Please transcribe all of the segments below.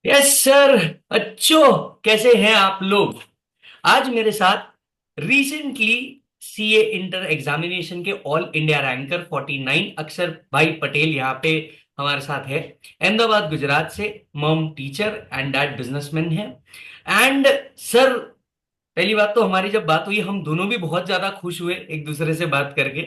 Yes sir. अच्छो, कैसे हैं आप लोग? आज मेरे साथ रिसेंटली सीए इंटर एग्जामिनेशन के ऑल इंडिया रैंकर 49 अक्षर भाई पटेल यहाँ पे हमारे साथ है। अहमदाबाद गुजरात से। Mom teacher and dad businessman है। एंड सर, पहली बात तो हमारी जब बात हुई हम दोनों भी बहुत ज्यादा खुश हुए एक दूसरे से बात करके।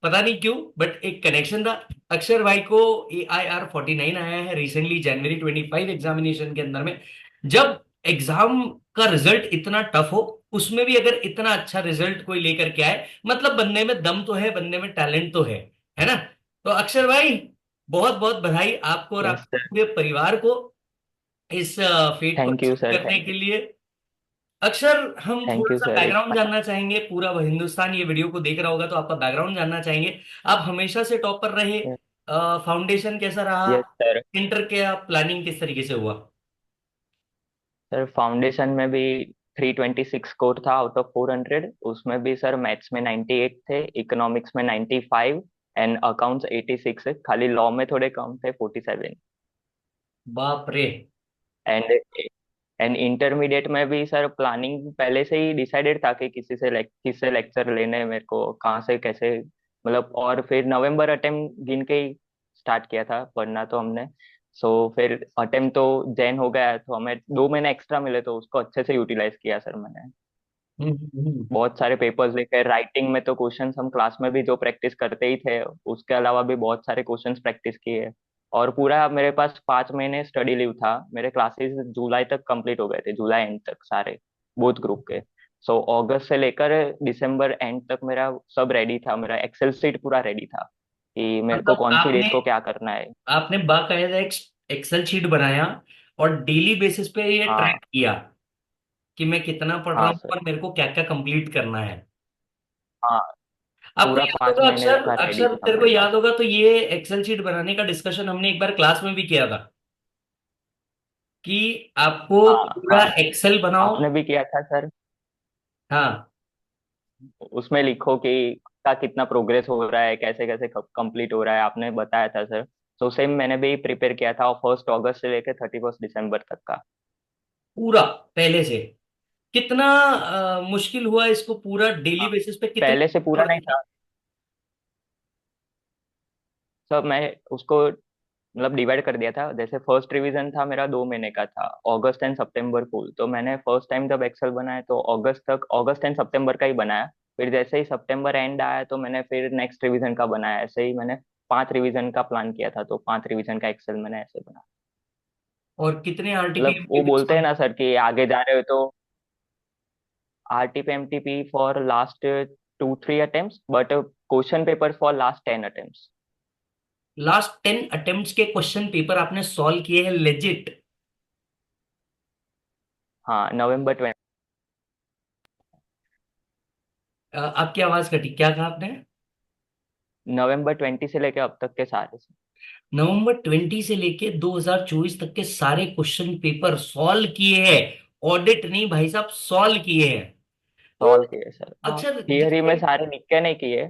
पता नहीं क्यों, बट एक कनेक्शन था। अक्षर भाई को AIR 49 आया है रिसेंटली January 25 एग्जामिनेशन के अंदर में। जब एग्जाम का रिजल्ट इतना टफ हो, उसमें भी अगर इतना अच्छा रिजल्ट कोई लेकर के आए, मतलब बंदे में दम तो है, बंदे में टैलेंट तो है ना? तो अक्षर भाई, बहुत बहुत बधाई आपको और यस आपके सर। पूरे परिवार को इस फेट को थैंक यू अचीव सर। करने के लिए। अक्षर, हम थैंक थोड़ा यू सा सर बैकग्राउंड जानना चाहेंगे। पूरा हिंदुस्तान ये वीडियो को देख रहा होगा तो आपका बैकग्राउंड जानना चाहेंगे। आप हमेशा से टॉपर रहे? फाउंडेशन कैसा रहा? Yes sir. इंटर के प्लानिंग किस तरीके से हुआ? सर फाउंडेशन में भी 326 स्कोर था आउट ऑफ 400। उसमें भी सर मैथ्स में 98 थे, इकोनॉमिक्स में 95 एंड अकाउंट्स 86 है। खाली लॉ में थोड़े कम थे, 47। बाप रे। एंड एंड इंटरमीडिएट में भी सर प्लानिंग पहले से ही डिसाइडेड था कि किससे लेक्चर लेने हैं, मेरे को कहाँ से कैसे, मतलब। और फिर नवंबर अटेम्प्ट गिन के ही स्टार्ट किया था पढ़ना तो हमने। सो फिर अटेम्प्ट तो जैन हो गया तो हमें 2 महीने एक्स्ट्रा मिले, तो उसको अच्छे से यूटिलाइज किया सर मैंने। हम्म, हम्म। बहुत सारे पेपर्स लिखे। राइटिंग में तो क्वेश्चंस हम क्लास में भी जो प्रैक्टिस करते ही थे, उसके अलावा भी बहुत सारे क्वेश्चंस प्रैक्टिस किए। और पूरा मेरे पास 5 महीने स्टडी लीव था। मेरे क्लासेस जुलाई तक कंप्लीट हो गए थे, जुलाई एंड तक सारे, बोथ ग्रुप के। सो अगस्त से लेकर दिसंबर एंड तक मेरा सब रेडी था। मेरा एक्सेल शीट पूरा रेडी था कि मेरे को मतलब कौन सी आपने डेट को क्या करना है। आपने बाकायदा एक एक्सेल शीट बनाया और डेली बेसिस पे ये हाँ। ट्रैक किया कि मैं कितना पढ़ रहा हाँ हूँ सर। और मेरे को क्या क्या कंप्लीट करना है। हाँ। आपको पूरा याद पांच होगा महीने अक्षर, का रेडी अक्षर था तेरे को मेरे याद पास। होगा तो ये एक्सेल शीट बनाने का डिस्कशन हमने एक बार क्लास में भी किया था कि आपको हाँ पूरा हाँ। एक्सेल बनाओ। आपने भी किया था सर। हाँ। उसमें लिखो कि का कितना प्रोग्रेस हो रहा है, कैसे कैसे कंप्लीट हो रहा है, आपने बताया था सर। तो सेम मैंने भी प्रिपेयर किया था, 1 अगस्त से लेकर 31 दिसंबर तक का। पूरा पहले से कितना मुश्किल हुआ इसको पूरा डेली हाँ, बेसिस पे कितना पहले से पूरा नहीं पढ़ना? था सब। मैं उसको मतलब डिवाइड कर दिया था। जैसे फर्स्ट रिवीजन था मेरा 2 महीने का था, अगस्त एंड सितंबर फुल। तो मैंने फर्स्ट टाइम जब एक्सेल बनाया तो अगस्त तक, अगस्त एंड सितंबर का ही बनाया। फिर जैसे ही सितंबर एंड आया तो मैंने फिर नेक्स्ट रिवीजन का बनाया। ऐसे ही मैंने 5 रिवीजन का प्लान किया था, तो 5 रिवीजन का एक्सेल मैंने ऐसे बनाया। और कितने मतलब आरटीपीएम के वो बेस बोलते हैं पर? ना सर कि आगे जा रहे हो तो RTP MTP for last 2 3 attempt, but question paper for last 10 attempt. Last 10 attempts के क्वेश्चन पेपर आपने सॉल्व किए हैं लेजिट? हाँ, नवंबर 20। आपकी आवाज कटी, क्या कहा आपने? नवंबर 20 से लेकर अब तक के सारे नवंबर 20 से लेके 2024 तक के सारे क्वेश्चन पेपर सॉल्व किए हैं। ऑडिट नहीं भाई साहब, सॉल्व किए हैं। तो सॉल्व किए सर। हाँ, अक्षर थियरी में जैसे, सारे लिख के नहीं किए,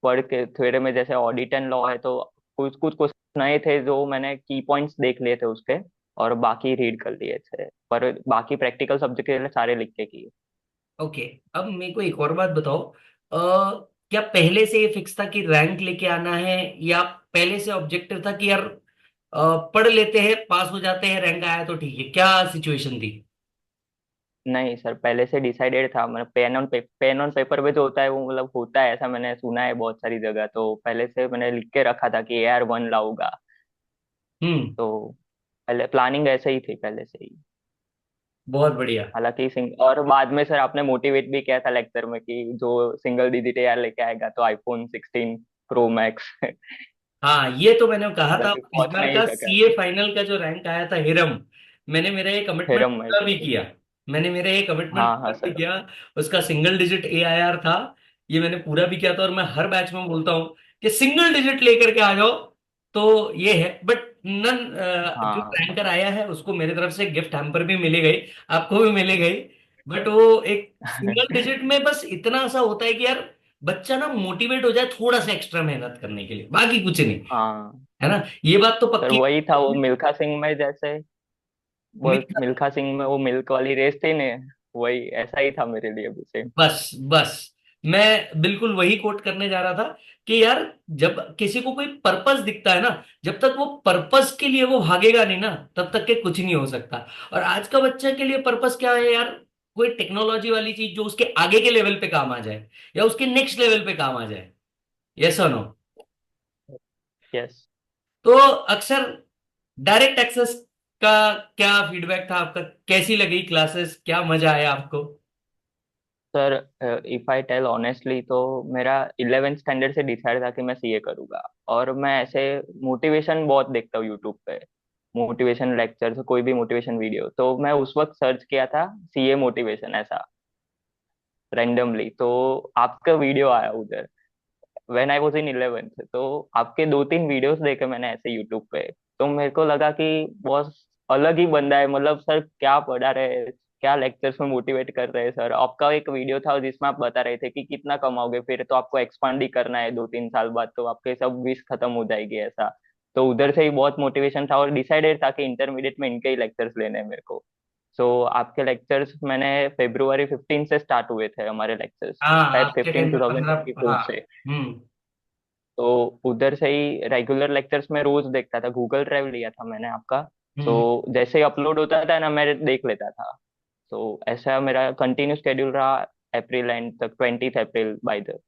पढ़ के। थ्योरी में जैसे ऑडिट एंड लॉ है तो कुछ कुछ क्वेश्चन नए थे जो मैंने की पॉइंट्स देख लिए थे उसके, और बाकी रीड कर लिए थे। पर बाकी प्रैक्टिकल सब्जेक्ट के लिए सारे लिख के किए। ओके। अब मेरे को एक और बात बताओ। क्या पहले से ये फिक्स था कि रैंक लेके आना है, या पहले से ऑब्जेक्टिव था कि यार पढ़ लेते हैं, पास हो जाते हैं, रैंक आया तो ठीक है? क्या सिचुएशन थी? नहीं सर, पहले से डिसाइडेड था। मतलब पेन ऑन पेपर पे जो होता है वो मतलब होता है, ऐसा मैंने सुना है बहुत सारी जगह। तो पहले से मैंने लिख के रखा था कि AR 1 लाऊंगा। हम्म। तो पहले प्लानिंग ऐसे ही थी पहले से ही। बहुत बढ़िया। हालांकि और बाद में सर आपने मोटिवेट भी किया था लेक्चर में कि जो सिंगल डिजिट AR लेके आएगा तो iPhone 16 Pro Max। हाँ, ये तो मैंने कहा था। हालांकि इस पहुंच बार नहीं का सका। सीए फाइनल का जो रैंक आया था हिरम, मैंने मेरा ये कमिटमेंट थ्योरम पूरा भी मल्टीपल। किया। मैंने मेरा ये कमिटमेंट हाँ हाँ पूरा भी सर। किया। उसका सिंगल डिजिट AIR था, ये मैंने पूरा भी किया था। और मैं हर बैच में बोलता हूँ कि सिंगल डिजिट लेकर के आ जाओ। तो ये है, बट नन, जो हाँ रैंकर आया है उसको मेरी तरफ से गिफ्ट हैम्पर भी मिले गई, आपको भी मिले गई। बट वो एक सिंगल डिजिट में बस इतना सा होता है कि यार बच्चा ना मोटिवेट हो जाए थोड़ा सा एक्स्ट्रा मेहनत करने के लिए, बाकी कुछ नहीं। हाँ है ना, ये बात तो सर पक्की। वही था वो मिल्खा सिंह में जैसे, बोल मिल्खा सिंह में वो मिल्क वाली रेस थी ने, वही ऐसा ही था मेरे लिए भी सेम। बस बस, मैं बिल्कुल वही कोट करने जा रहा था कि यार, जब किसी को कोई पर्पस दिखता है ना, जब तक वो पर्पस के लिए वो भागेगा नहीं ना, तब तक के कुछ नहीं हो सकता। और आज का बच्चा के लिए पर्पस क्या है यार? कोई टेक्नोलॉजी वाली चीज जो उसके आगे के लेवल पे काम आ जाए, या उसके नेक्स्ट लेवल पे काम आ जाए। यस और नो? यस। तो अक्सर डायरेक्ट एक्सेस का क्या फीडबैक था आपका? कैसी लगी क्लासेस? क्या मजा आया आपको? Sir if I tell honestly तो मेरा 11th स्टैंडर्ड से डिसाइड था कि मैं सीए करूंगा। और मैं ऐसे मोटिवेशन बहुत देखता हूँ यूट्यूब पे, मोटिवेशन लेक्चर, कोई भी मोटिवेशन वीडियो, तो मैं उस वक्त सर्च किया था सीए मोटिवेशन ऐसा रैंडमली, तो आपका वीडियो आया उधर when I was in 11th। तो आपके दो तीन वीडियोस देखे मैंने ऐसे यूट्यूब पे, तो मेरे को लगा कि बहुत अलग ही बंदा है, मतलब सर क्या पढ़ा रहे हैं, क्या लेक्चर्स में मोटिवेट कर रहे हैं सर। आपका एक वीडियो था जिसमें आप बता रहे थे कि कितना कमाओगे फिर तो आपको एक्सपांड ही करना है 2-3 साल बाद, तो आपके सब विश खत्म हो जाएगी ऐसा। तो उधर से ही बहुत मोटिवेशन था और डिसाइडेड था कि इंटरमीडिएट में इनके ही लेक्चर्स लेने हैं मेरे को। सो आपके लेक्चर्स मैंने February 15 से स्टार्ट हुए थे हमारे लेक्चर्स, हाँ, शायद आपके फिफ्टीन टाइम टू में थाउजेंड 15। ट्वेंटी फोर हाँ। से। हम्म। तो उधर से ही रेगुलर लेक्चर्स में रोज देखता था, गूगल ड्राइव लिया था मैंने आपका। तो हम्म। जैसे ही अपलोड होता था ना मैं देख लेता था। तो ऐसा मेरा कंटिन्यू शेड्यूल रहा अप्रैल एंड तक, 20th अप्रैल बाय द।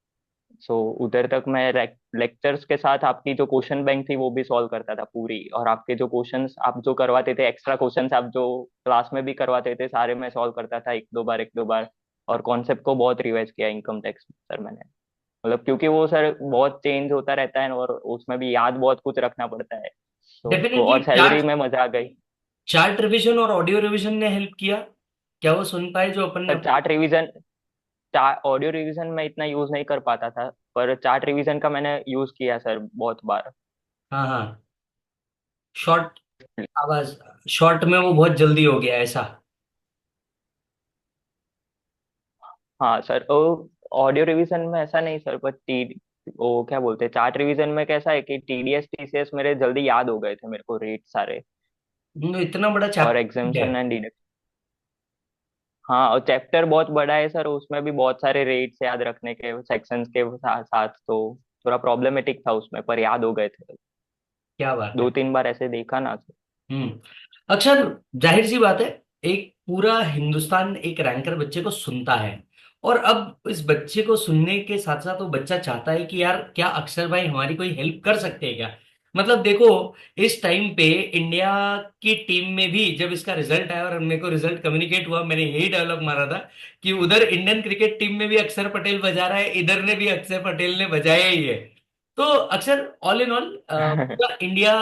सो उधर तक मैं लेक्चर्स के साथ आपकी जो क्वेश्चन बैंक थी वो भी सॉल्व करता था पूरी, और आपके जो क्वेश्चंस आप जो करवाते थे, एक्स्ट्रा क्वेश्चंस आप जो क्लास में भी करवाते थे, सारे मैं सॉल्व करता था एक दो बार। और कॉन्सेप्ट को बहुत रिवाइज किया इनकम टैक्स सर मैंने, मतलब क्योंकि वो सर बहुत चेंज होता रहता है और उसमें भी याद बहुत कुछ रखना पड़ता है। तो डेफिनेटली और सैलरी चार्ट। में मजा आ गई। चार्ट रिवीजन और ऑडियो रिवीजन ने हेल्प किया? क्या वो सुन पाए जो अपन ने sir chart revision, audio revision में इतना यूज नहीं कर पाता था, पर चार्ट रिवीजन का मैंने यूज किया सर बहुत बार। हाँ हाँ। शॉर्ट आवाज, शॉर्ट में वो बहुत जल्दी हो गया ऐसा? हाँ सर, वो ऑडियो रिवीजन में ऐसा नहीं सर, पर टी वो क्या बोलते हैं, चार्ट रिवीजन में कैसा है कि टीडीएस टीसीएस मेरे जल्दी याद हो गए थे मेरे को रेट सारे, इतना बड़ा और चैप्टर है? Exemption and deduction. हाँ, और चैप्टर बहुत बड़ा है सर, उसमें भी बहुत सारे रेट्स याद रखने के सेक्शंस के साथ साथ, तो थोड़ा प्रॉब्लमेटिक था उसमें, पर याद हो गए थे। क्या बात दो है। तीन बार ऐसे देखा ना सर। हम्म। अक्षर, जाहिर सी बात है, एक पूरा हिंदुस्तान एक रैंकर बच्चे को सुनता है। और अब इस बच्चे को सुनने के साथ साथ वो बच्चा चाहता है कि यार, क्या अक्षर भाई हमारी कोई हेल्प कर सकते हैं क्या? मतलब देखो, इस टाइम पे इंडिया की टीम में भी जब इसका रिजल्ट आया और मेरे को रिजल्ट कम्युनिकेट हुआ, मैंने यही डायलॉग मारा था कि उधर इंडियन क्रिकेट टीम में भी अक्षर पटेल बजा रहा है, इधर ने भी अक्षर पटेल ने बजाया ही है। तो अक्सर ऑल इन ऑल पूरा इंडिया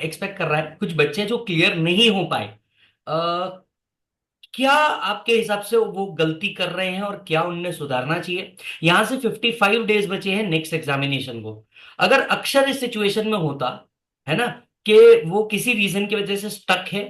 एक्सपेक्ट कर रहा है, कुछ बच्चे जो क्लियर नहीं हो पाए। अ, क्या आपके हिसाब से वो गलती कर रहे हैं और क्या उनने सुधारना चाहिए? यहां से 55 डेज बचे हैं नेक्स्ट एग्जामिनेशन को। अगर अक्षर इस सिचुएशन में होता, है ना, कि वो किसी रीजन की वजह से स्टक है,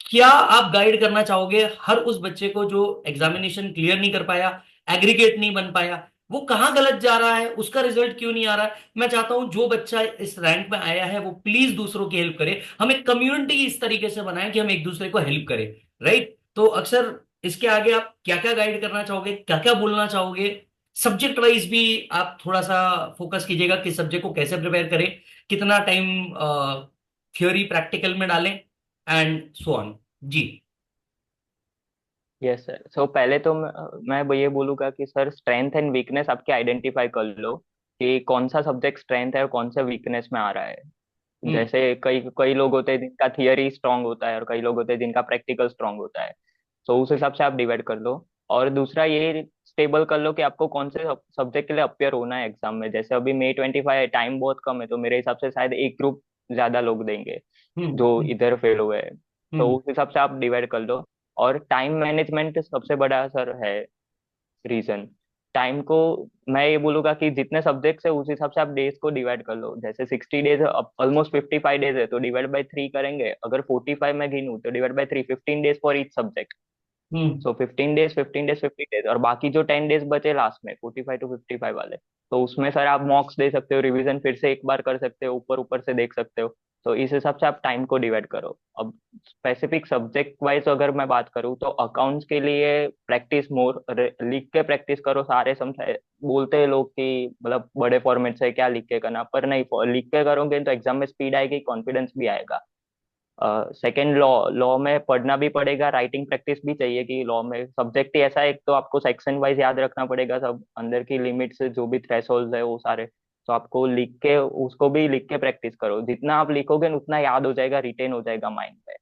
क्या आप गाइड करना चाहोगे हर उस बच्चे को जो एग्जामिनेशन क्लियर नहीं कर पाया, एग्रीगेट नहीं बन पाया? वो कहाँ गलत जा रहा है, उसका रिजल्ट क्यों नहीं आ रहा है? मैं चाहता हूं जो बच्चा इस रैंक में आया है वो प्लीज दूसरों की हेल्प करे। हम एक कम्युनिटी इस तरीके से बनाएं कि हम एक दूसरे को हेल्प करें। राइट? तो अक्सर इसके आगे आप क्या क्या गाइड करना चाहोगे, क्या क्या बोलना चाहोगे? सब्जेक्ट वाइज भी आप थोड़ा सा फोकस कीजिएगा कि सब्जेक्ट को कैसे प्रिपेयर करें, कितना टाइम थ्योरी प्रैक्टिकल में डालें, एंड सो ऑन। जी। यस सर, सो पहले तो मैं ये बोलूंगा कि सर स्ट्रेंथ एंड वीकनेस आपके आइडेंटिफाई कर लो, कि कौन सा सब्जेक्ट स्ट्रेंथ है और कौन सा वीकनेस में आ रहा है। हम्म। जैसे कई कई लोग होते हैं जिनका थियरी स्ट्रांग होता है और कई लोग होते हैं जिनका प्रैक्टिकल स्ट्रांग होता है। तो उस हिसाब से आप डिवाइड कर लो। और दूसरा ये स्टेबल कर लो कि आपको कौन से सब्जेक्ट के लिए अपियर होना है एग्जाम में। जैसे अभी May 25 है, टाइम बहुत कम है, तो मेरे हिसाब से शायद एक ग्रुप ज्यादा लोग देंगे हम्म। जो इधर फेल हुए हैं। तो हम्म। उस हिसाब से आप डिवाइड कर लो। और टाइम मैनेजमेंट सबसे बड़ा सर है रीजन। टाइम को मैं ये बोलूंगा कि जितने सब्जेक्ट्स है उस हिसाब से आप डेज को डिवाइड कर लो। जैसे 60 डेज, ऑलमोस्ट 55 डेज है, तो डिवाइड बाई 3 करेंगे। अगर 45 में गिनूं तो divide by 3, 15 days for each subject. Hmm. So 15 days 15 days 15 days, और बाकी जो 10 डेज बचे लास्ट में 45 to 55 वाले, तो उसमें सर आप मॉक्स दे सकते हो, रिवीजन फिर से एक बार कर सकते हो, ऊपर ऊपर से देख सकते हो। तो इस हिसाब से आप टाइम को डिवाइड करो। अब स्पेसिफिक सब्जेक्ट वाइज अगर मैं बात करूँ तो अकाउंट्स के लिए प्रैक्टिस मोर, लिख के प्रैक्टिस करो सारे समझाए। बोलते हैं लोग कि मतलब बड़े फॉर्मेट से क्या लिख के करना, पर नहीं, लिख के करोगे तो एग्जाम में स्पीड आएगी, कॉन्फिडेंस भी आएगा। सेकंड, लॉ लॉ में पढ़ना भी पड़ेगा, राइटिंग प्रैक्टिस भी चाहिए कि लॉ में सब्जेक्ट ही ऐसा है, एक तो आपको सेक्शन वाइज याद रखना पड़ेगा, सब अंदर की लिमिट्स जो भी थ्रेशोल्ड है वो सारे, तो आपको लिख के उसको भी लिख के प्रैक्टिस करो, जितना आप लिखोगे उतना याद हो जाएगा, रिटेन हो जाएगा माइंड में।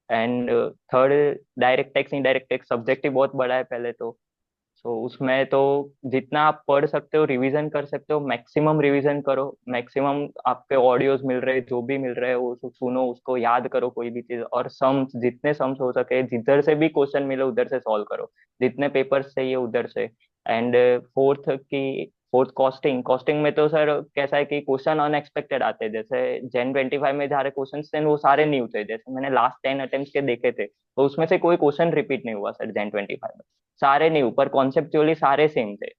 And third, direct tax indirect tax subject ही बहुत बड़ा है पहले तो। सो उसमें तो जितना आप पढ़ सकते हो, रिवीजन कर सकते हो, मैक्सिमम रिवीजन करो, मैक्सिमम आपके ऑडियोज मिल रहे जो भी मिल रहे हैं वो सब सुनो, उसको याद करो कोई भी चीज, और सम्स, जितने सम्स हो सके जिधर से भी क्वेश्चन मिले उधर से सॉल्व करो, जितने पेपर्स चाहिए उधर से। And fourth, costing. कॉस्टिंग में तो सर कैसा है कि क्वेश्चन अनएक्सपेक्टेड आते हैं, जैसे Gen 25 में जहाँ क्वेश्चन थे वो सारे न्यू थे, जैसे मैंने लास्ट 10 अटेम्प्ट के देखे थे, तो उसमें से कोई क्वेश्चन रिपीट नहीं हुआ सर Gen 25 में, सारे न्यू, पर कॉन्सेप्चुअली सारे सेम थे।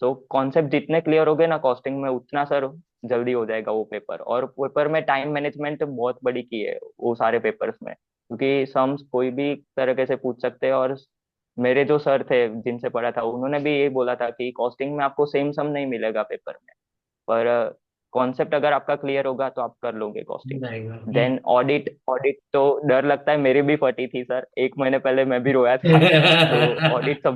सो कॉन्सेप्ट जितने क्लियर हो गए ना कॉस्टिंग में, उतना सर जल्दी हो जाएगा वो पेपर। और पेपर में टाइम मैनेजमेंट बहुत बड़ी की है वो सारे पेपर्स में, क्योंकि सम्स कोई भी तरीके से पूछ सकते हैं। और मेरे जो सर थे जिनसे पढ़ा था उन्होंने भी ये बोला था कि कॉस्टिंग में आपको सेम सम नहीं मिलेगा पेपर में, पर कॉन्सेप्ट अगर आपका क्लियर होगा तो आप कर लोगे कॉस्टिंग। जाएगा। देन ऑडिट, ऑडिट तो डर लगता है, मेरी भी फटी थी सर, 1 महीने पहले मैं भी रोया था। तो ऑडिट,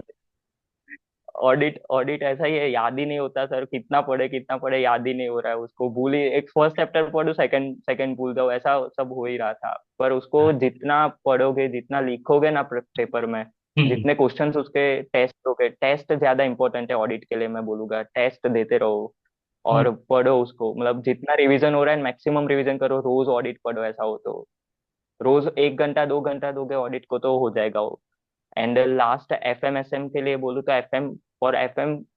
ऑडिट ऑडिट ऐसा ही है, याद ही नहीं होता सर, कितना पढ़े याद ही नहीं हो रहा है, उसको भूल ही, एक फर्स्ट चैप्टर पढ़ो, सेकंड सेकंड भूल जाओ, ऐसा सब हो ही रहा था। पर उसको जितना पढ़ोगे, जितना लिखोगे ना पेपर में, हम्म। जितने क्वेश्चंस उसके टेस्ट हो गए, टेस्ट ज्यादा इंपॉर्टेंट है ऑडिट के लिए, मैं बोलूंगा टेस्ट देते रहो हम्म। और पढ़ो उसको, मतलब जितना रिवीजन हो रहा है मैक्सिमम रिवीजन करो, रोज ऑडिट पढ़ो, ऐसा हो तो रोज 1 घंटा 2 घंटा दोगे ऑडिट को तो हो जाएगा वो। एंड लास्ट FM SM के लिए बोलूँ तो FM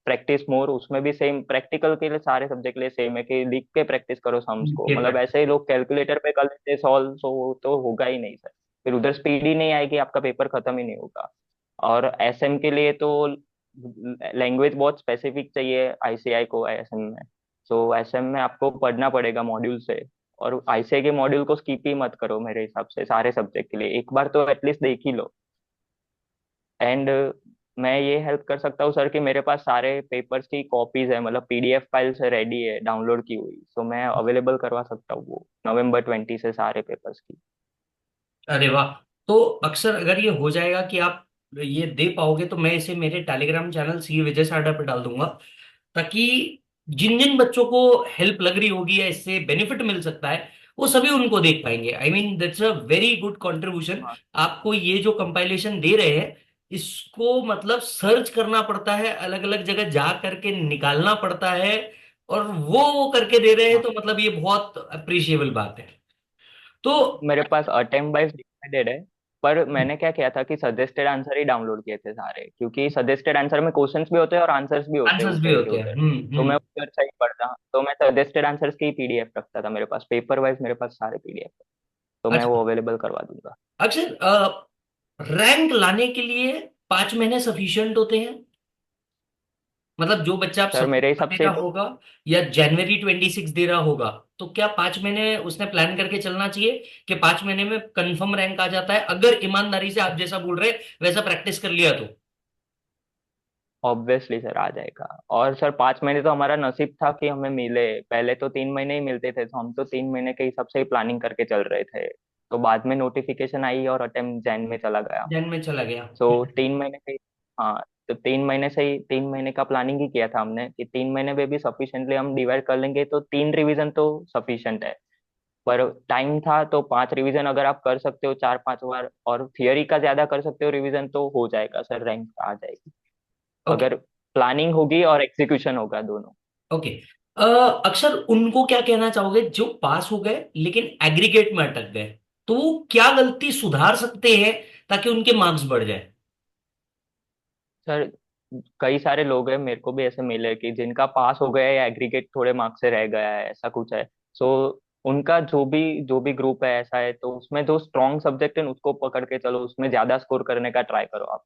प्रैक्टिस मोर, उसमें भी सेम, प्रैक्टिकल के लिए सारे सब्जेक्ट के लिए सेम है कि लिख के प्रैक्टिस करो सम्स को, ये मतलब पढ़। ऐसे ही लोग कैलकुलेटर पे कर लेते सॉल्व, तो होगा ही नहीं सर, फिर उधर स्पीड ही नहीं आएगी, आपका पेपर खत्म ही नहीं होगा। और SM के लिए तो लैंग्वेज बहुत स्पेसिफिक चाहिए ICI को SM में, सो SM में आपको पढ़ना पड़ेगा मॉड्यूल से, और ICI के मॉड्यूल को स्किप ही मत करो मेरे हिसाब से, सारे सब्जेक्ट के लिए एक बार तो एटलीस्ट देख ही लो। एंड मैं ये हेल्प कर सकता हूँ सर कि मेरे पास सारे पेपर्स की कॉपीज है, मतलब PDF फाइल्स रेडी है डाउनलोड की हुई, तो मैं अवेलेबल करवा सकता हूँ वो November 20 से सारे पेपर्स की। अरे वाह। तो अक्सर अगर ये हो जाएगा कि आप ये दे पाओगे, तो मैं इसे मेरे टेलीग्राम चैनल सी विजय साडा पे डाल दूंगा, ताकि जिन जिन बच्चों को हेल्प लग रही होगी या इससे बेनिफिट मिल सकता है, वो सभी उनको देख पाएंगे। I mean that's a very good contribution. हाँ आपको ये जो कंपाइलेशन दे रहे हैं, इसको मतलब सर्च करना पड़ता है, अलग अलग जगह जा करके निकालना पड़ता है, और वो करके दे रहे हैं, हाँ, तो मतलब ये बहुत अप्रिशिएबल बात है। तो मेरे पास अटेम्प्ट वाइज डिवाइडेड है, पर मैंने क्या किया था कि सजेस्टेड आंसर ही डाउनलोड किए थे सारे, क्योंकि सजेस्टेड आंसर में क्वेश्चंस भी होते हैं और आंसर्स भी होते हैं आंसर्स भी उधर के होते हैं। उधर, तो हम्म। मैं उधर से ही पढ़ता, तो मैं सजेस्टेड आंसर्स की PDF रखता था मेरे पास, पेपर वाइज मेरे पास सारे PDF, तो मैं अच्छा वो अवेलेबल करवा दूंगा। अक्षर, रैंक लाने के लिए 5 महीने सफिशिएंट होते हैं? मतलब जो बच्चा आप सर सपोर्ट मेरे हिसाब कर से रहा तो, होगा या January 26 दे रहा होगा, तो क्या 5 महीने उसने प्लान करके चलना चाहिए कि 5 महीने में कंफर्म रैंक आ जाता है, अगर ईमानदारी से आप जैसा बोल रहे हैं वैसा प्रैक्टिस कर लिया तो? ऑब्वियसली सर आ जाएगा। और सर 5 महीने तो हमारा नसीब था कि हमें मिले, पहले तो 3 महीने ही मिलते थे, तो हम तो 3 महीने के हिसाब से ही प्लानिंग करके चल रहे थे, तो बाद में नोटिफिकेशन आई और अटेम्प्ट जैन में चला गया। जैन में चला गया। सो 3 महीने से, हाँ, तो 3 महीने से ही 3 महीने का प्लानिंग ही किया था हमने कि 3 महीने में भी सफिशिएंटली हम डिवाइड कर लेंगे, तो 3 रिवीजन तो सफिशिएंट है। पर टाइम था तो 5 रिवीजन अगर आप कर सकते हो 4 5 बार, और थियोरी का ज्यादा कर सकते हो रिवीजन, तो हो जाएगा सर, रैंक आ जाएगी, ओके। अगर प्लानिंग होगी और एग्जीक्यूशन होगा दोनों। ओके। अक्षर, उनको क्या कहना चाहोगे जो पास हो गए लेकिन एग्रीगेट में अटक गए? तो वो क्या गलती सुधार सकते हैं ताकि उनके मार्क्स बढ़ जाए? सर कई सारे लोग हैं, मेरे को भी ऐसे मिले कि जिनका पास हो गया है या एग्रीगेट थोड़े मार्क्स से रह गया है, ऐसा कुछ है। सो उनका जो भी ग्रुप है ऐसा है, तो उसमें जो स्ट्रॉन्ग सब्जेक्ट है उसको पकड़ के चलो, उसमें ज्यादा स्कोर करने का ट्राई करो आप।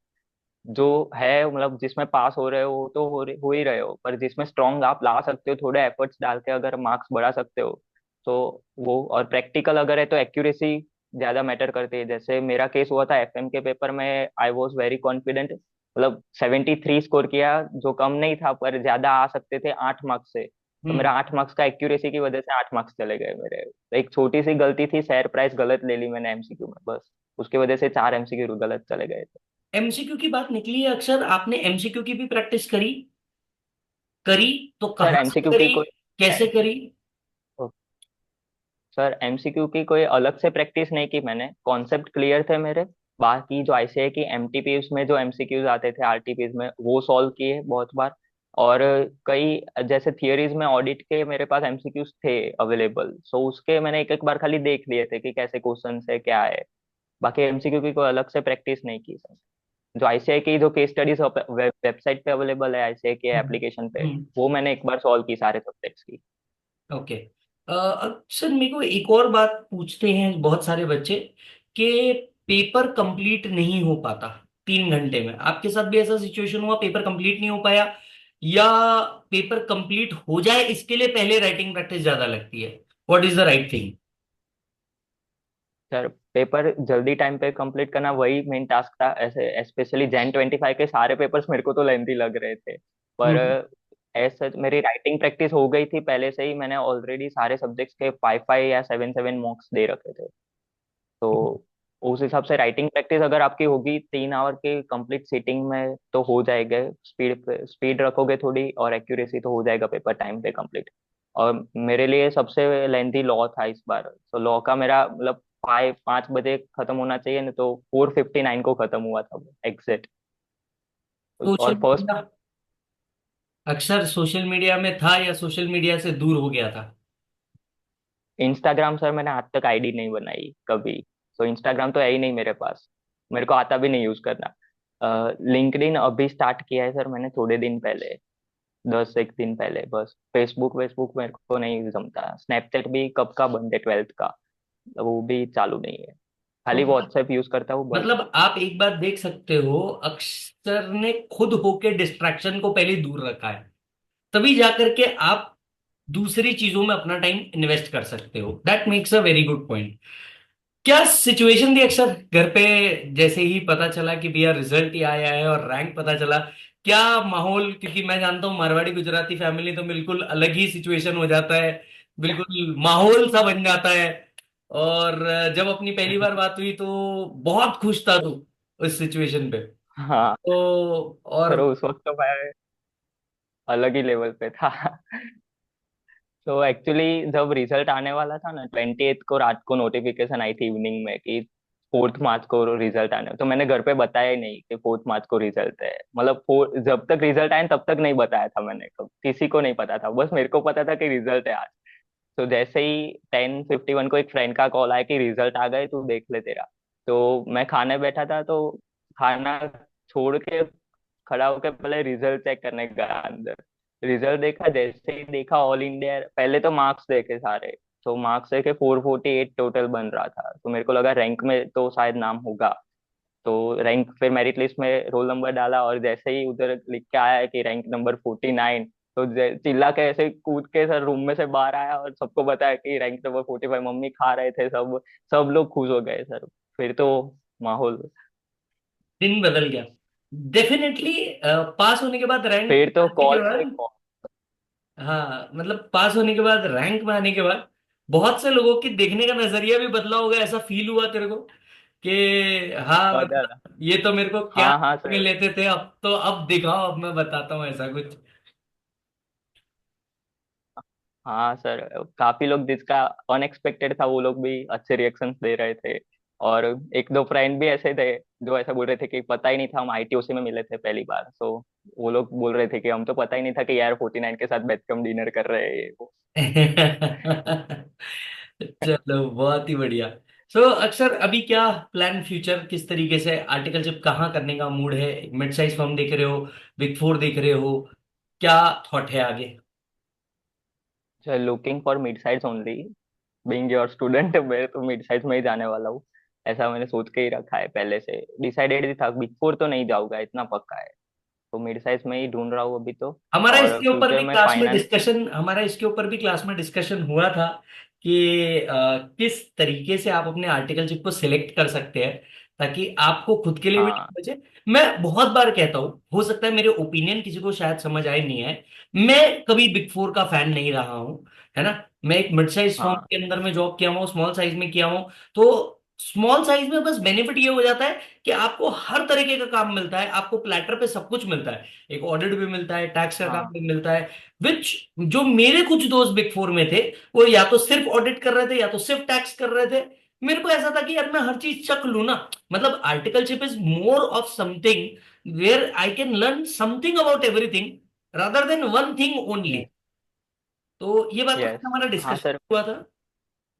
जो है मतलब जिसमें पास हो रहे हो तो हो ही रहे हो, पर जिसमें स्ट्रॉन्ग आप ला सकते हो, थोड़े एफर्ट्स डाल के अगर मार्क्स बढ़ा सकते हो तो वो। और प्रैक्टिकल अगर है तो एक्यूरेसी ज्यादा मैटर करती है। जैसे मेरा केस हुआ था एफएम के पेपर में, आई वॉज वेरी कॉन्फिडेंट, मतलब 73 स्कोर किया, जो कम नहीं था, पर ज्यादा आ सकते थे 8 मार्क्स से। तो मेरा हम्म। 8 मार्क्स का एक्यूरेसी की वजह से 8 मार्क्स चले गए मेरे। एक छोटी सी गलती थी, शेयर प्राइस गलत ले ली मैंने एमसीक्यू में, बस उसकी वजह से 4 एमसीक्यू गलत चले गए थे। एमसीक्यू की बात निकली है, अक्सर आपने एमसीक्यू की भी प्रैक्टिस करी? करी तो सर कहाँ से एमसीक्यू की करी? कोई कैसे करी? सर एमसीक्यू की कोई अलग से प्रैक्टिस नहीं की मैंने, कॉन्सेप्ट क्लियर थे मेरे। बाकी जो आईसीआई की एमटीपीज में जो एमसीक्यूज आते थे आरटीपीज में, वो सॉल्व किए बहुत बार। और कई जैसे थियरीज में ऑडिट के मेरे पास एमसीक्यूज थे अवेलेबल, सो उसके मैंने एक एक बार खाली देख लिए थे कि कैसे क्वेश्चन है क्या है। बाकी एमसीक्यू की कोई अलग से प्रैक्टिस नहीं की सर। जो आईसीआई की जो केस स्टडीज वेबसाइट पे अवेलेबल है आईसीआई के हम्म। एप्लीकेशन पे, हम्म। वो मैंने एक बार सॉल्व की सारे सब्जेक्ट्स की। ओके। अक्सर मेरे को एक और बात पूछते हैं बहुत सारे बच्चे कि पेपर कंप्लीट नहीं हो पाता 3 घंटे में। आपके साथ भी ऐसा सिचुएशन हुआ, पेपर कंप्लीट नहीं हो पाया, या पेपर कंप्लीट हो जाए इसके लिए पहले राइटिंग प्रैक्टिस ज्यादा लगती है? What is the right thing? Sir paper जल्दी टाइम पे कंप्लीट करना वही मेन टास्क था, ऐसे स्पेशली Jan 25 के सारे पेपर्स मेरे को तो लेंथी लग रहे थे। पर हम्म। ऐसा मेरी राइटिंग प्रैक्टिस हो गई थी पहले से ही, मैंने ऑलरेडी सारे सब्जेक्ट्स के 5 5 या 7 7 मार्क्स दे रखे थे। तो उस हिसाब से राइटिंग प्रैक्टिस अगर आपकी होगी 3 आवर की कंप्लीट सीटिंग में तो हो जाएगा। स्पीड रखोगे थोड़ी और एक्यूरेसी तो हो जाएगा पेपर टाइम पे कंप्लीट। और मेरे लिए सबसे लेंथी लॉ था इस बार, तो लॉ का मेरा मतलब 5 5 बजे खत्म होना चाहिए ना, तो 4:59 को खत्म हुआ था एग्जैक्ट। सोशल और फर्स्ट मीडिया, अक्सर सोशल मीडिया में था या सोशल मीडिया से दूर हो गया था? इंस्टाग्राम सर मैंने आज तक आईडी नहीं बनाई कभी, तो इंस्टाग्राम तो है ही नहीं मेरे पास, मेरे को आता भी नहीं यूज करना। लिंक्डइन अभी स्टार्ट किया है सर मैंने थोड़े दिन पहले, 10 एक दिन पहले बस। फेसबुक वेसबुक मेरे को नहीं जमता, स्नैपचैट भी कब का बंद है 12th का, वो भी चालू नहीं है। तो खाली व्हाट्सएप यूज करता हूँ बस। मतलब आप एक बात देख सकते हो, अक्षर ने खुद होके डिस्ट्रैक्शन को पहले दूर रखा है, तभी जाकर के आप दूसरी चीजों में अपना टाइम इन्वेस्ट कर सकते हो। That makes a very good point. क्या सिचुएशन थी अक्सर घर पे जैसे ही पता चला कि भैया रिजल्ट ही आया है और रैंक पता चला? क्या माहौल, क्योंकि मैं जानता हूँ मारवाड़ी गुजराती फैमिली तो बिल्कुल अलग ही सिचुएशन हो जाता है, बिल्कुल माहौल सा बन जाता है। और जब अपनी पहली बार बात हुई तो बहुत खुश था तू उस सिचुएशन पे, हाँ तो और सर उस वक्त तो मैं अलग ही लेवल पे था। तो एक्चुअली जब रिजल्ट आने वाला था ना 28th को रात को नोटिफिकेशन आई थी इवनिंग में कि 4th मार्च को रिजल्ट आने, तो मैंने घर पे बताया ही नहीं कि 4th मार्च को रिजल्ट है। मतलब जब तक रिजल्ट आए तब तक नहीं बताया था मैंने, किसी को नहीं पता था, बस मेरे को पता था कि रिजल्ट है आज। तो जैसे ही 10:51 को एक फ्रेंड का कॉल आया कि रिजल्ट आ गए तू देख ले तेरा। तो मैं खाने बैठा था, तो खाना छोड़ के खड़ा होकर पहले रिजल्ट चेक करने गया अंदर। रिजल्ट देखा, जैसे ही देखा ऑल इंडिया, पहले तो मार्क्स देखे सारे, तो मार्क्स देखे 448 टोटल बन रहा था, तो मेरे को लगा रैंक में तो शायद नाम होगा। तो रैंक फिर मेरिट लिस्ट में रोल नंबर डाला, और जैसे ही उधर लिख के आया है कि रैंक नंबर 49, तो चिल्ला के ऐसे कूद के सर रूम में से बाहर आया और सबको बताया कि रैंक नंबर 45। मम्मी खा रहे थे सब, सब लोग खुश हो गए सर। फिर तो माहौल। दिन बदल गया डेफिनेटली। पास होने के बाद रैंक फिर तो के कॉल पे बाद, कॉल। हाँ मतलब पास होने के बाद रैंक में आने के बाद बहुत से लोगों की देखने का नजरिया भी बदला होगा, ऐसा फील हुआ तेरे को कि हाँ बदल। मतलब ये तो मेरे को क्या हाँ हाँ में सर। लेते थे, अब तो अब दिखाओ, अब मैं बताता हूँ ऐसा कुछ? हाँ सर, काफी लोग जिसका अनएक्सपेक्टेड था वो लोग भी अच्छे रिएक्शंस दे रहे थे। और एक दो फ्रेंड भी ऐसे थे जो ऐसा बोल रहे थे कि पता ही नहीं था, हम आईटीओसी में मिले थे पहली बार, तो वो लोग बोल रहे थे कि हम तो पता ही नहीं था कि यार 49 के साथ बैठ के हम डिनर कर रहे हैं ये वो। चलो बहुत ही बढ़िया। सो अक्सर अभी क्या प्लान, फ्यूचर किस तरीके से, आर्टिकलशिप कहाँ करने का मूड है? मिड साइज फर्म देख रहे हो, बिग फोर देख रहे हो, क्या थॉट है आगे? Looking for mid size only, being your student मैं तो मिड साइज में ही जाने वाला हूँ। ऐसा मैंने सोच के ही रखा है, पहले से डिसाइडेड ही था, बिग फोर तो नहीं जाऊंगा इतना पक्का है। तो मिड साइज में ही ढूंढ रहा हूँ अभी तो। और फ्यूचर में फाइनेंस। हमारा इसके ऊपर भी क्लास में डिस्कशन हुआ था कि किस तरीके से आप अपने आर्टिकलशिप को सिलेक्ट कर सकते हैं ताकि आपको खुद के लिए भी हाँ टाइम बचे। मैं बहुत बार कहता हूँ, हो सकता है मेरे ओपिनियन किसी को शायद समझ आए नहीं है, मैं कभी बिग फोर का फैन नहीं रहा हूँ, है ना। मैं एक मिड साइज फर्म हाँ। के अंदर में जॉब किया हूँ, स्मॉल साइज में किया हूँ। तो स्मॉल साइज में बस बेनिफिट ये हो जाता है कि आपको हर तरीके का काम मिलता है, आपको प्लेटर पे सब कुछ मिलता है, एक ऑडिट भी मिलता है, टैक्स का काम हाँ। भी मिलता है। विच जो मेरे कुछ दोस्त बिग फोर में थे, वो या तो सिर्फ ऑडिट कर रहे थे या तो सिर्फ टैक्स कर रहे थे। मेरे को ऐसा था कि यार मैं हर चीज चख लूं ना। मतलब articleship is more of something where I can learn something about everything rather than one thing only. Yes. तो ये बात यस। पर हमारा हाँ डिस्कशन सर, हुआ था।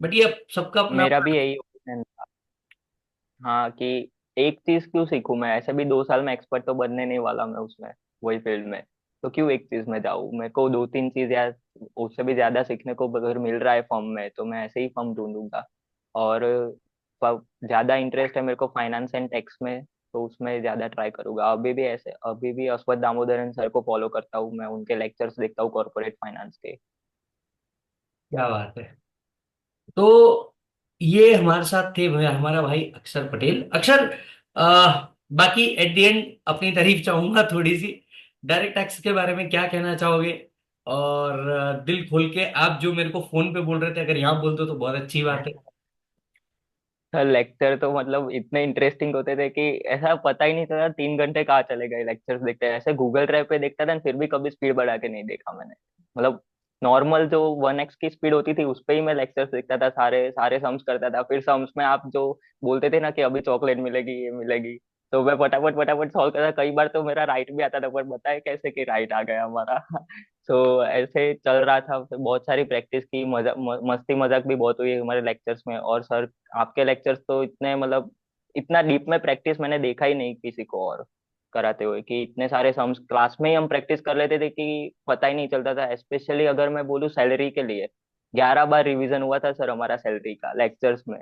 बट ये अब सबका अपना मेरा भी अपना। यही ओपिनियन। हाँ कि एक चीज क्यों सीखूं, मैं ऐसे भी 2 साल में एक्सपर्ट तो बनने नहीं वाला मैं उसमें, वही फील्ड में। तो क्यों एक चीज में जाऊं, मेरे को 2-3 चीज या उससे भी ज्यादा सीखने को अगर मिल रहा है फर्म में तो मैं ऐसे ही फर्म ढूंढूंगा। और ज्यादा इंटरेस्ट है मेरे को फाइनेंस एंड टैक्स में, तो उसमें ज्यादा ट्राई करूंगा। अभी भी अश्वथ दामोदरन सर को फॉलो करता हूँ, मैं उनके लेक्चर्स देखता हूँ कॉर्पोरेट फाइनेंस के। क्या बात है। तो ये हमारे साथ थे हमारा भाई अक्षर पटेल। अक्षर, बाकी एट द एंड अपनी तारीफ चाहूंगा थोड़ी सी। डायरेक्ट टैक्स के बारे में क्या कहना चाहोगे? और दिल खोल के आप जो मेरे को फोन पे बोल रहे थे, अगर यहाँ बोल दो तो बहुत अच्छी बात है। सर लेक्चर तो मतलब इतने इंटरेस्टिंग होते थे कि ऐसा पता ही नहीं चला 3 घंटे कहाँ चले गए लेक्चर्स देखते। ऐसे गूगल ड्राइव पे देखता था फिर भी कभी स्पीड बढ़ा के नहीं देखा मैंने। मतलब नॉर्मल जो 1x की स्पीड होती थी उस पे ही मैं लेक्चर्स देखता था, सारे सारे सम्स करता था। फिर सम्स में आप जो बोलते थे ना कि अभी चॉकलेट मिलेगी ये मिलेगी, तो मैं फटाफट फटाफट सॉल्व करता। कई बार तो मेरा राइट भी आता था, पर बताए कैसे कि राइट आ गया हमारा। तो ऐसे चल रहा था, फिर बहुत सारी प्रैक्टिस की, मस्ती मजाक भी बहुत हुई हमारे लेक्चर्स में। और सर आपके लेक्चर्स तो इतने मतलब इतना डीप में प्रैक्टिस मैंने देखा ही नहीं किसी को और कराते हुए, कि इतने सारे सम्स क्लास में ही हम प्रैक्टिस कर लेते थे कि पता ही नहीं चलता था। स्पेशली अगर मैं बोलूँ सैलरी के लिए, 11 बार रिवीजन हुआ था सर हमारा सैलरी का लेक्चर्स में।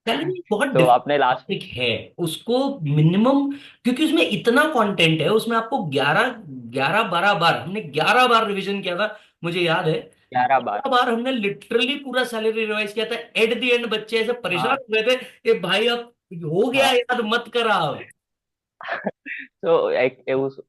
सैलरी बहुत तो डिफिकल्ट आपने लास्ट टॉपिक है उसको मिनिमम, क्योंकि उसमें इतना कंटेंट है, उसमें आपको 11 11 12 बार, हमने 11 बार रिवीजन किया था, मुझे याद है। 11 बार। 11 बार हमने लिटरली पूरा सैलरी रिवाइज किया था। एट द एंड बच्चे ऐसे परेशान हाँ। हो गए थे कि भाई अब हो गया हाँ। याद मत करा अब। तो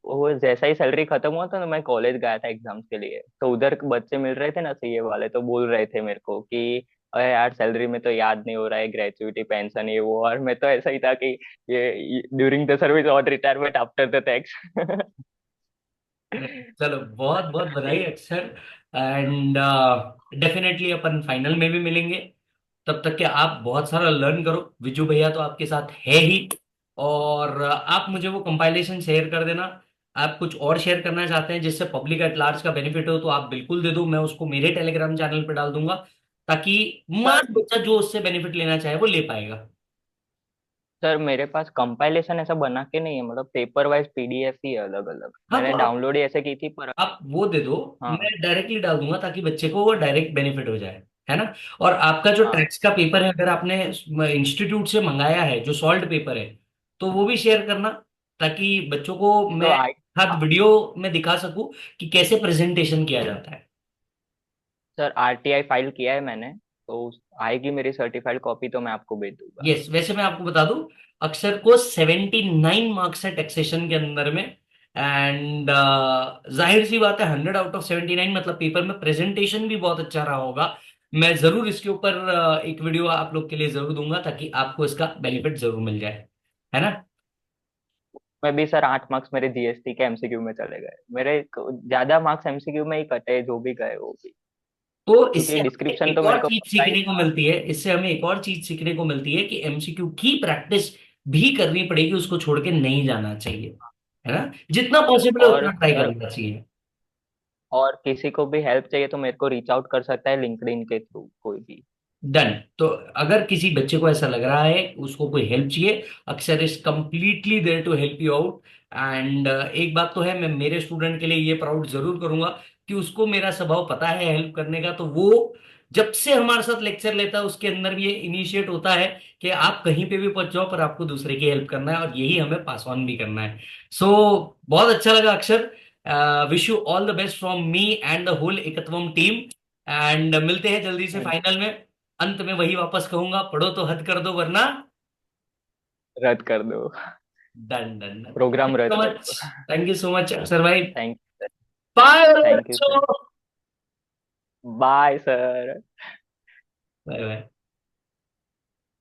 वो जैसा ही सैलरी खत्म हुआ था ना, मैं कॉलेज गया था एग्जाम्स के लिए, तो उधर के बच्चे मिल रहे थे ना सीए वाले, तो बोल रहे थे मेरे को कि अरे यार सैलरी में तो याद नहीं हो रहा है, ग्रेचुइटी पेंशन ये वो। और मैं तो ऐसा ही था कि ये ड्यूरिंग द सर्विस और रिटायरमेंट आफ्टर द टैक्स। चलो, बहुत बहुत बधाई अक्षर। एंड डेफिनेटली अपन फाइनल में भी मिलेंगे। तब तक के आप बहुत सारा लर्न करो, विजू भैया तो आपके साथ है ही। और आप मुझे वो कंपाइलेशन शेयर कर देना। आप कुछ और शेयर करना चाहते हैं जिससे पब्लिक एट लार्ज का बेनिफिट हो तो आप बिल्कुल दे दो, मैं उसको मेरे टेलीग्राम चैनल पे डाल दूंगा ताकि सर, मास बच्चा जो उससे बेनिफिट लेना चाहे वो ले पाएगा। सर मेरे पास कंपाइलेशन ऐसा बना के नहीं है, मतलब पेपर वाइज पीडीएफ ही है अलग अलग, हाँ, तो मैंने डाउनलोड ही ऐसे की थी पर। आप वो दे दो, मैं हाँ। डायरेक्टली डाल दूंगा ताकि बच्चे को वो डायरेक्ट बेनिफिट हो जाए, है ना। और आपका जो हाँ। टैक्स का पेपर है, अगर आपने इंस्टीट्यूट से मंगाया है जो सॉल्व पेपर है, तो वो भी शेयर करना ताकि बच्चों को तो मैं आई हर वीडियो में दिखा सकूं कि कैसे प्रेजेंटेशन किया जाता है। सर आरटीआई फाइल किया है मैंने, तो आएगी मेरी सर्टिफाइड कॉपी तो मैं आपको भेज दूंगा। यस, वैसे मैं आपको बता दूं, अक्षर को 79 मार्क्स है टैक्सेशन के अंदर में। एंड जाहिर सी बात है 100 आउट ऑफ 79, मतलब पेपर में प्रेजेंटेशन भी बहुत अच्छा रहा होगा। मैं जरूर इसके ऊपर एक वीडियो आप लोग के लिए जरूर दूंगा ताकि आपको इसका बेनिफिट जरूर मिल जाए, है ना। मैं भी सर 8 मार्क्स मेरे जीएसटी के एमसीक्यू में चले गए मेरे, ज्यादा मार्क्स एमसीक्यू में ही कटे जो भी गए वो भी। तो इससे क्योंकि हमें डिस्क्रिप्शन तो एक मेरे और को चीज पता ही सीखने को था। मिलती है, इससे हमें एक और चीज सीखने को मिलती है कि एमसीक्यू की प्रैक्टिस भी करनी पड़ेगी, उसको छोड़ के नहीं जाना चाहिए, है ना। जितना हाँ। पॉसिबल है और उतना ट्राई सर, करना चाहिए। और किसी को भी हेल्प चाहिए तो मेरे को रीच आउट कर सकता है लिंक्डइन के थ्रू कोई भी। डन। तो अगर किसी बच्चे को ऐसा लग रहा है उसको कोई हेल्प चाहिए, Akshar is completely there to help you out. And एक बात तो है, मैं मेरे स्टूडेंट के लिए ये प्राउड जरूर करूंगा कि उसको मेरा स्वभाव पता है हेल्प करने का। तो वो जब से हमारे साथ लेक्चर लेता है उसके अंदर भी ये इनिशिएट होता है कि आप कहीं पे भी पहुंच जाओ पर आपको दूसरे की हेल्प करना है, और यही हमें पास ऑन भी करना है। सो बहुत अच्छा लगा Akshar. Wish you all the best from me and the whole Ekatvam team. And मिलते हैं जल्दी से थैंक फाइनल में। अंत में वही वापस कहूंगा, पढ़ो तो हद कर दो वरना। रद्द कर दो। Done done done. Programme thank you रद्द सो कर मच। दो। Thank you so much Akshar भाई। Thank bye thank you sir. बच्चों। Bye sir. Bye bye.